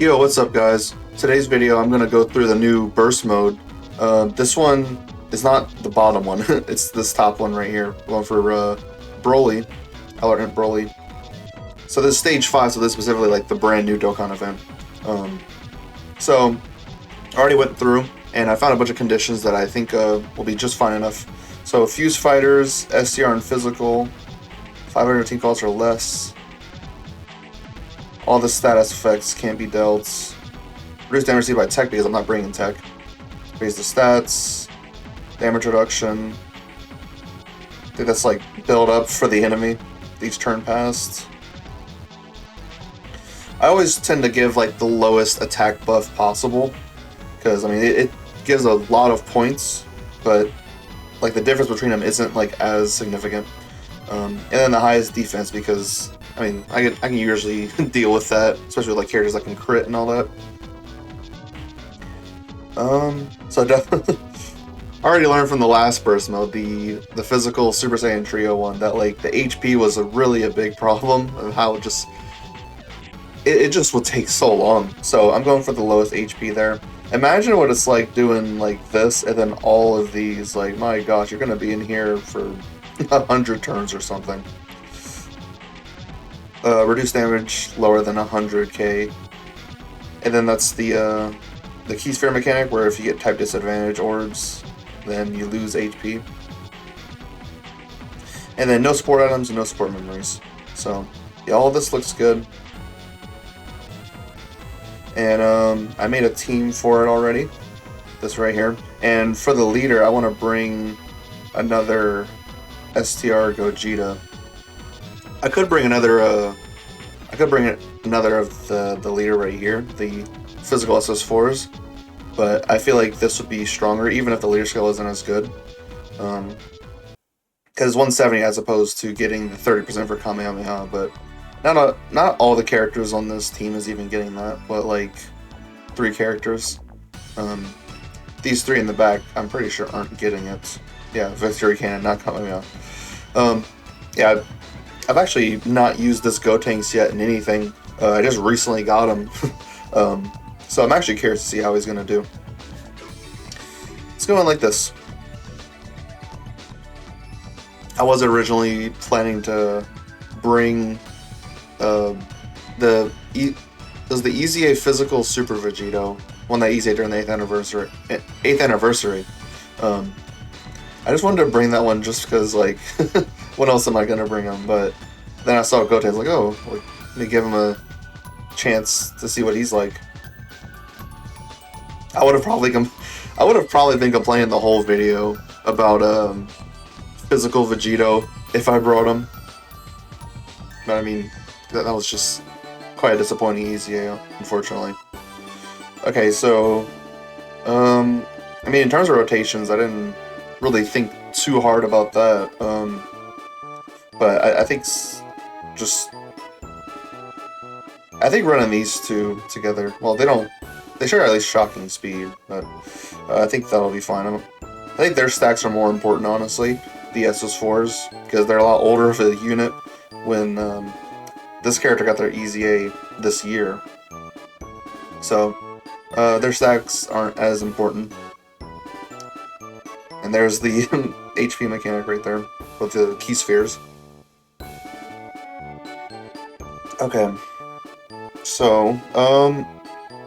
Yo, what's up guys? Today's video I'm gonna go through the new burst mode. This one is not the bottom one, it's this top one right here. One for BROLY, Alternate BROLY. So this is stage 5, so this is specifically like the brand new Dokkan event. So I already went through and I found a bunch of conditions that I think will be just fine enough. So fuse fighters, STR and physical, 500 team calls or less. All the status effects can't be dealt. Reduce damage received by tech because I'm not bringing tech. Raise the stats. Damage reduction. I think that's like build up for the enemy each turn passed. I always tend to give like the lowest attack buff possible because I mean it gives a lot of points, but like the difference between them isn't like as significant. And then the highest defense because I mean, I can usually deal with that, especially with like characters that can crit and all that. So definitely, I already learned from the last burst mode, the physical Super Saiyan Trio one, that like the HP was really a big problem of how it just would take so long. So I'm going for the lowest HP there. Imagine what it's like doing like this and then all of these. Like, my gosh, you're gonna be in here for 100 turns or something. Reduce damage lower than 100k, and then that's the key sphere mechanic where if you get type disadvantage orbs, then you lose HP. And then no support items and no support memories. So yeah, all this looks good. And I made a team for it already. This right here. And for the leader, I want to bring another STR Gogeta. I could bring another of the leader right here, the physical SS4s, but I feel like this would be stronger even if the leader skill isn't as good. Because it's 170 as opposed to getting the 30% for Kamehameha, but not all the characters on this team is even getting that, but like 3 characters. These 3 in the back, I'm pretty sure aren't getting it. Yeah, Victory Cannon, not Kamehameha. Yeah. I've actually not used this Gotenks yet in anything. I just recently got him. So I'm actually curious to see how he's going to do. Let's go on like this. I was originally planning to bring the EZA Physical Super Vegito, one that EZA during the 8th anniversary. I just wanted to bring that one just because, like, what else am I gonna bring him? But then I saw Gotenks, like, oh, like, let me give him a chance to see what he's like. I would have probably been complaining the whole video about physical Vegito if I brought him. But I mean, that was just quite a disappointing EZA, unfortunately. Okay, so I mean, in terms of rotations, I didn't really think too hard about that, but I think running these 2 together, well, they share at least shocking speed, but I think that'll be fine. I think their stacks are more important, honestly, the SS4s, because they're a lot older of a unit when this character got their EZA this year, so their stacks aren't as important. And there's the HP mechanic right there with the key spheres. Okay, so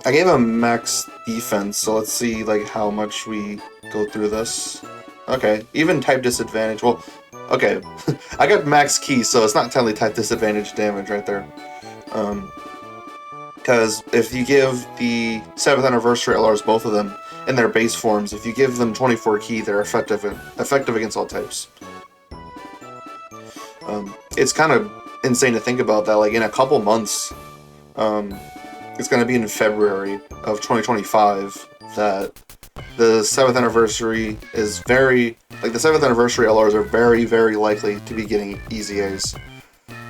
I gave him max defense, so let's see like how much we go through this. Okay, even type disadvantage. Well, okay, I got max key, so it's not technically type disadvantage damage right there. Because if you give the 7th anniversary LRs, both of them, in their base forms, if you give them 24 key, they're effective against all types. It's kind of insane to think about that, like in a couple months, it's going to be in February of 2025, that the 7th anniversary is the 7th anniversary LRs are very, very likely to be getting EZAs.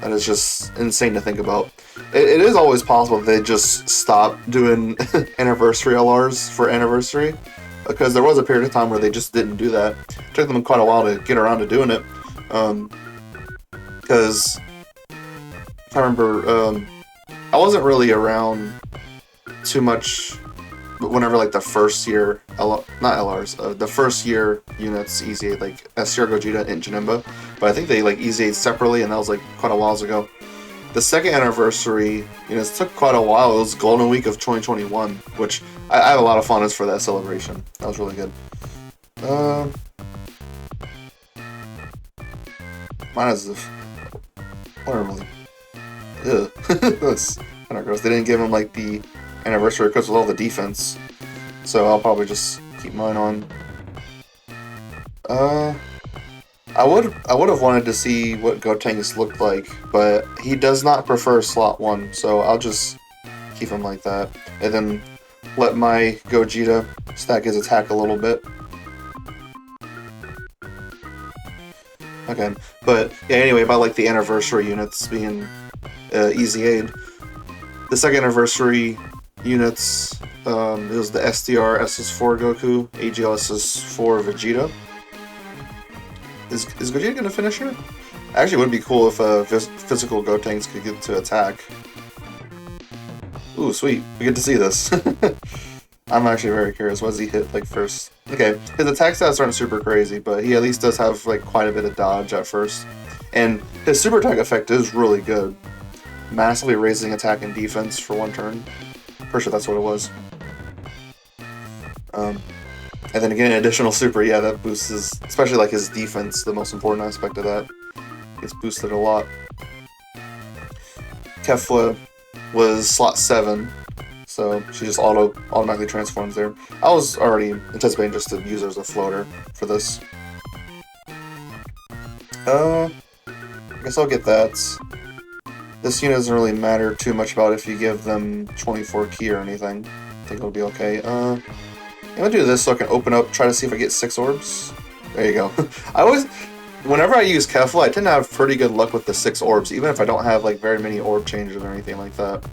That is just insane to think about. It is always possible that they just stop doing anniversary LRs for anniversary, because there was a period of time where they just didn't do that. It took them quite a while to get around to doing it. Because I remember I wasn't really around too much. Whenever like the first year, not LRs, the first year units easy like STR Gogeta and Janemba, but I think they like easy separately, and that was like quite a while ago. The second anniversary, it took quite a while. It was Golden Week of 2021, which I have a lot of fondness for that celebration. That was really good. Mine is whatever. Ew. That's kind of gross. They didn't give him like the anniversary because of all the defense, so I'll probably just keep mine on. I would have wanted to see what Gotenks looked like, but he does not prefer slot 1, so I'll just keep him like that, and then let my Gogeta stack his attack a little bit. Okay, but yeah, anyway, about like the anniversary units being easy aid. The second anniversary units, it was the STR SS4 Goku, AGL SS4 Vegeta. Is Gogeta gonna finish here? Actually, it would be cool if physical Gotenks could get to attack. Ooh, sweet. We get to see this. I'm actually very curious. What does he hit like first? Okay, his attack stats aren't super crazy, but he at least does have like quite a bit of dodge at first. And his super attack effect is really good. Massively raising attack and defense for 1 turn. Pretty sure that's what it was. And then again, additional super, yeah, that boosts his, especially like his defense, the most important aspect of that. Gets boosted a lot. Kefla was slot 7, so she just automatically transforms there. I was already anticipating just to use her as a floater for this. I guess I'll get that. This unit doesn't really matter too much about if you give them 24 key or anything. I think it'll be okay. I'm gonna do this so I can open up, try to see if I get 6 orbs. There you go. Whenever I use Kefla, I tend to have pretty good luck with the 6 orbs, even if I don't have like very many orb changes or anything like that.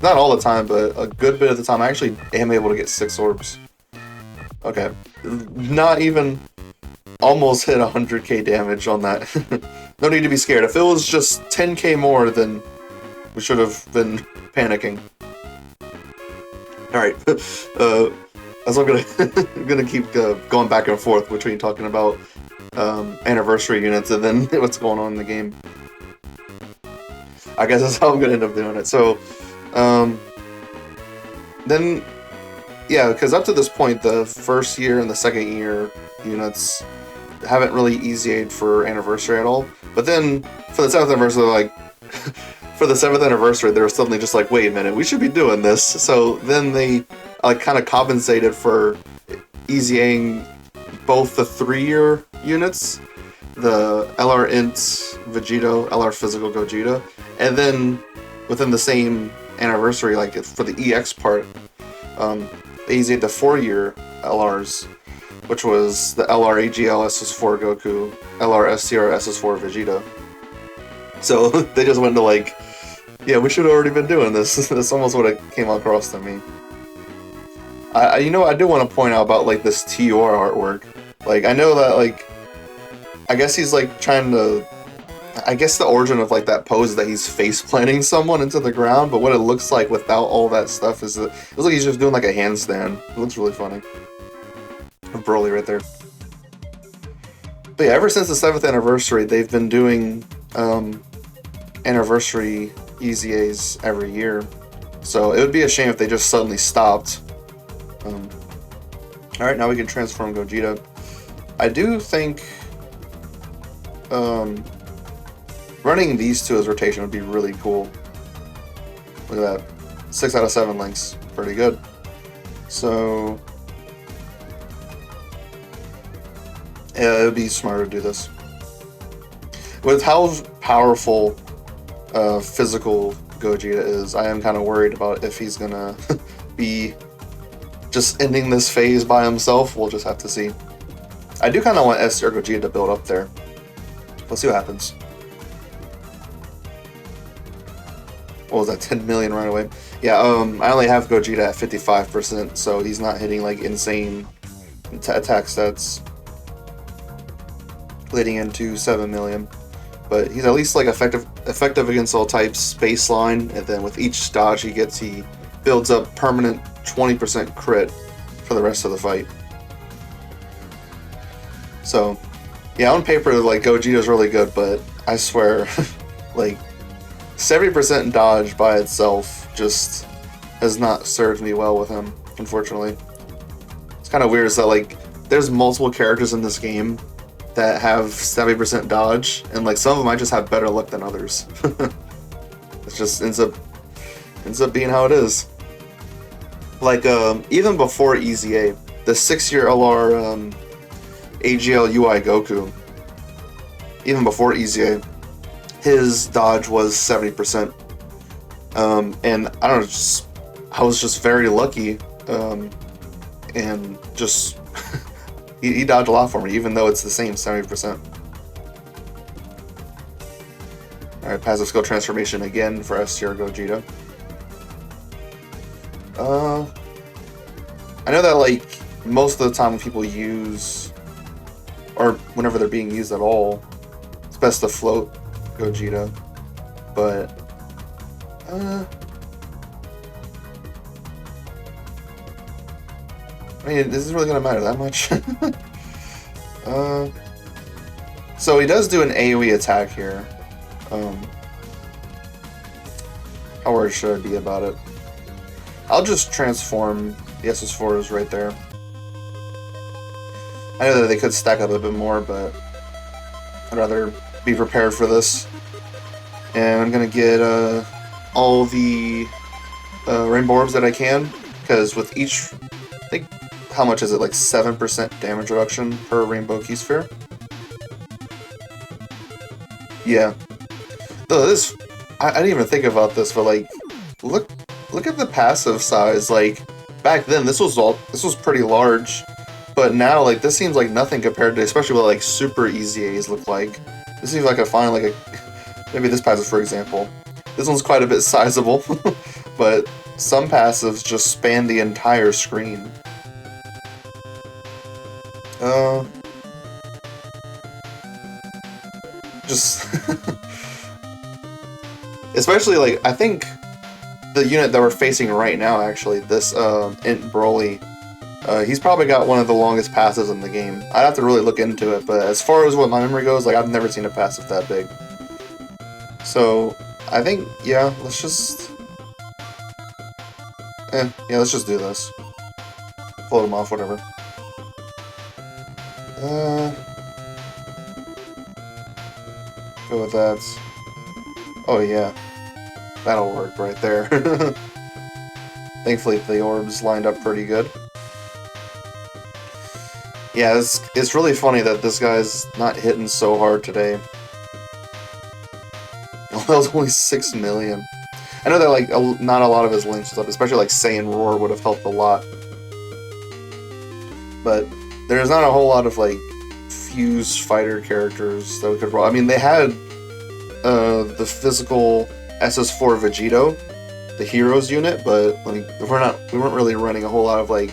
Not all the time, but a good bit of the time I actually am able to get 6 orbs. Okay. Not even almost hit 100k damage on that. No need to be scared. If it was just 10k more, then we should have been panicking. Alright. As I'm gonna keep going back and forth between talking about anniversary units and then what's going on in the game. I guess that's how I'm gonna end up doing it. So, then, yeah, because up to this point, the first year and the second year units haven't really easy-aid for anniversary at all. But then, for the 7th anniversary, like, for the 7th anniversary, they were suddenly just like, wait a minute, we should be doing this. So then they kind of compensated for easying both the 3-year units, the LR INT Vegito, LR Physical Gogeta, and then within the same anniversary, like for the EX part, they easied the 4-year LRs, which was the LR AGL SS4 Goku, LR STR SS4 Vegeta. So they just went to like, yeah, we should have already been doing this. That's almost what it came across to me. I do want to point out about like this TUR artwork. Like, I know that like, I guess he's like trying to, I guess the origin of like that pose is that he's face planting someone into the ground, but what it looks like without all that stuff is that it looks like he's just doing like a handstand. It looks really funny. Broly right there. But yeah, ever since the 7th anniversary, they've been doing anniversary EZAs every year. So it would be a shame if they just suddenly stopped. Alright, now we can transform Gogeta. I do think running these two as rotation would be really cool. Look at that. 6 out of 7 links. Pretty good. So yeah, it would be smarter to do this. With how powerful physical Gogeta is, I am kind of worried about if he's gonna be just ending this phase by himself. We'll just have to see. I do kind of want SR Gogeta to build up there. Let's see what happens. What was that, 10 million right away? Yeah, I only have Gogeta at 55%, so he's not hitting like insane attack stats leading into 7 million. But he's at least like effective against all types baseline, and then with each dodge he gets, he builds up permanent 20% crit for the rest of the fight. So, yeah, on paper, like, Gogeta's really good, but I swear, like, 70% dodge by itself just has not served me well with him, unfortunately. It's kind of weird is that, like, there's multiple characters in this game that have 70% dodge, and, like, some of them I just have better luck than others. It just ends up being how it is. Like, even before EZA, the 6-year LR AGL UI Goku, even before EZA, his dodge was 70%. And I don't know, I was just very lucky, and just he dodged a lot for me, even though it's the same 70%. Alright, passive skill transformation again for S-tier Gogeta. I know that, like, most of the time when people use, or whenever they're being used at all, it's best to float Gogeta, but I mean, this isn't really gonna matter that much. So he does do an AoE attack here. How worried should I be about it? I'll just transform the SS4s right there. I know that they could stack up a bit more, but I'd rather be prepared for this. And I'm gonna get all the rainbow orbs that I can, because with each, I think, how much is it? Like 7% damage reduction per rainbow key sphere. Yeah. Though this, I didn't even think about this, but like, look at the passive size. Like back then, this was pretty large, but now like this seems like nothing compared to, especially what like super easy A's look like. This seems like a fine, like maybe this passive, for example. This one's quite a bit sizable, but some passives just span the entire screen. Just especially like I think the unit that we're facing right now, actually, this INT BROLY, he's probably got one of the longest passives in the game. I'd have to really look into it, but as far as what my memory goes, like I've never seen a passive that big. So I think, yeah, let's just let's just do this. Float him off, whatever. Go with that. Oh yeah, that'll work right there. Thankfully the orbs lined up pretty good. Yeah, it's really funny that this guy's not hitting so hard today. That was only 6 million. I know that like not a lot of his links was up, especially like Saiyan Roar would have helped a lot. But there's not a whole lot of like fuse fighter characters that we could roll. I mean, they had the physical SS4 Vegito, the Heroes unit, but like we weren't really running a whole lot of like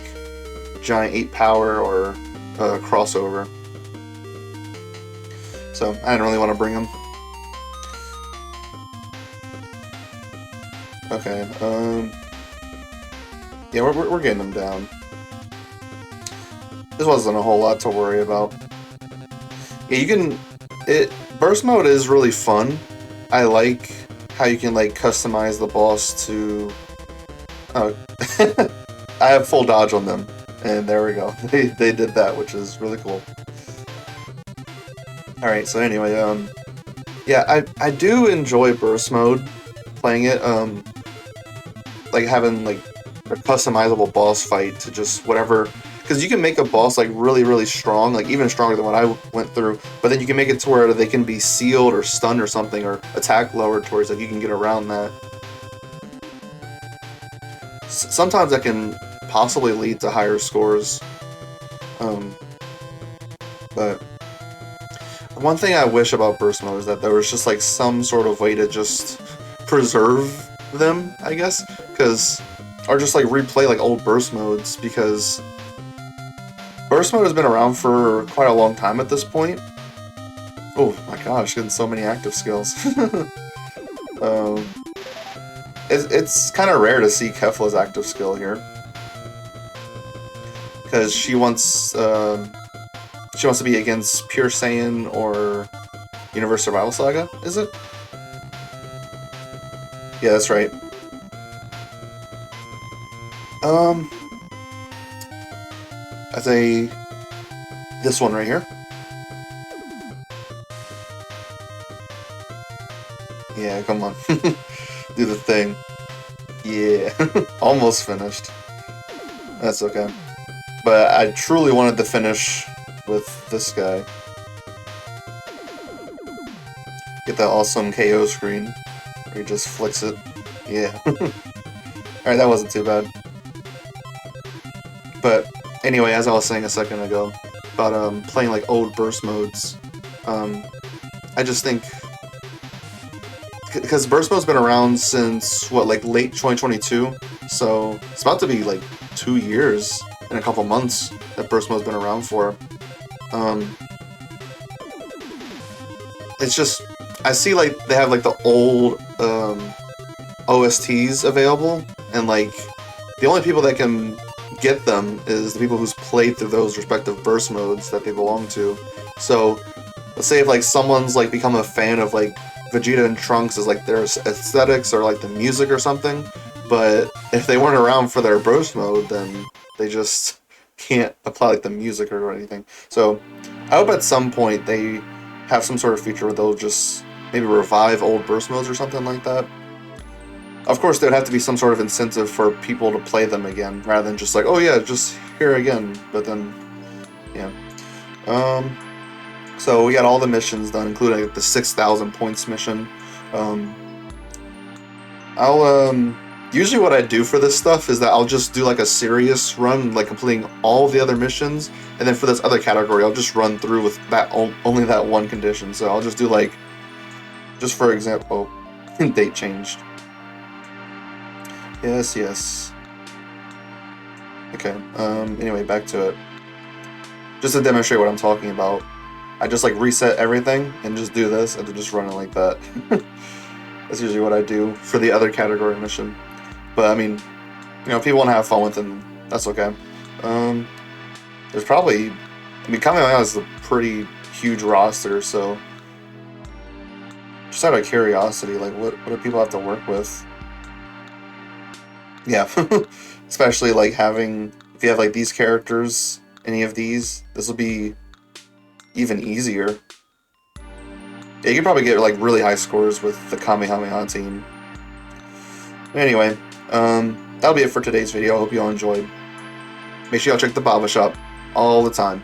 giant 8 power or crossover. So I didn't really want to bring them. Okay, yeah, we're getting them down. This wasn't a whole lot to worry about. Yeah, burst mode is really fun. I like how you can like customize the boss to. Oh, I have full dodge on them, and there we go. They did that, which is really cool. All right, so anyway, yeah, I do enjoy burst mode, playing it. Like having like a customizable boss fight to just whatever. Because you can make a boss like really strong, like even stronger than what I went through, but then you can make it to where they can be sealed or stunned or something, or attack lowered towards, like you can get around that. Sometimes that can possibly lead to higher scores. But one thing I wish about burst mode is that there was just like some sort of way to just preserve them, I guess, or just like replay like old burst modes, because burst mode has been around for quite a long time at this point. Oh my gosh, getting so many active skills. it's kind of rare to see Kefla's active skill here, because she wants to be against Pure Saiyan or Universe Survival Saga. Is it? Yeah, that's right. I'd say this one right here. Yeah, come on. Do the thing. Yeah. Almost finished. That's okay. But I truly wanted to finish with this guy. Get that awesome KO screen where he just flicks it. Yeah. Alright, that wasn't too bad. But anyway, as I was saying a second ago about playing like old burst modes, I just think because burst mode's been around since what, like late 2022, so it's about to be like 2 years in a couple months that burst mode's been around for. It's just, I see like they have like the old OSTs available, and like the only people that can get them is the people who's played through those respective burst modes that they belong to. So let's say if like someone's like become a fan of like Vegeta and Trunks as like their aesthetics or like the music or something, but if they weren't around for their burst mode, then they just can't apply like the music or anything. So I hope at some point they have some sort of feature where they'll just maybe revive old burst modes or something like that. Of course, there'd have to be some sort of incentive for people to play them again, rather than just like, oh yeah, just here again. But then, yeah. So we got all the missions done, including the 6,000 points mission. Usually what I do for this stuff is that I'll just do like a serious run, like completing all the other missions, and then for this other category, I'll just run through with that only that one condition. So I'll just do like, just for example, date changed. Yes, yes. Okay, anyway, back to it. Just to demonstrate what I'm talking about, I just like reset everything and just do this and then just run it like that. That's usually what I do for the other category mission. But I mean, you know, if people want to have fun with it, that's okay. There's probably, I mean, Kamehameha has a pretty huge roster, so just out of curiosity, like what do people have to work with? Yeah, especially like having, if you have like these characters, any of these, this will be even easier. Yeah, you can probably get like really high scores with the Kamehameha team. Anyway, that'll be it for today's video. I hope you all enjoyed. Make sure y'all check the Baba Shop all the time.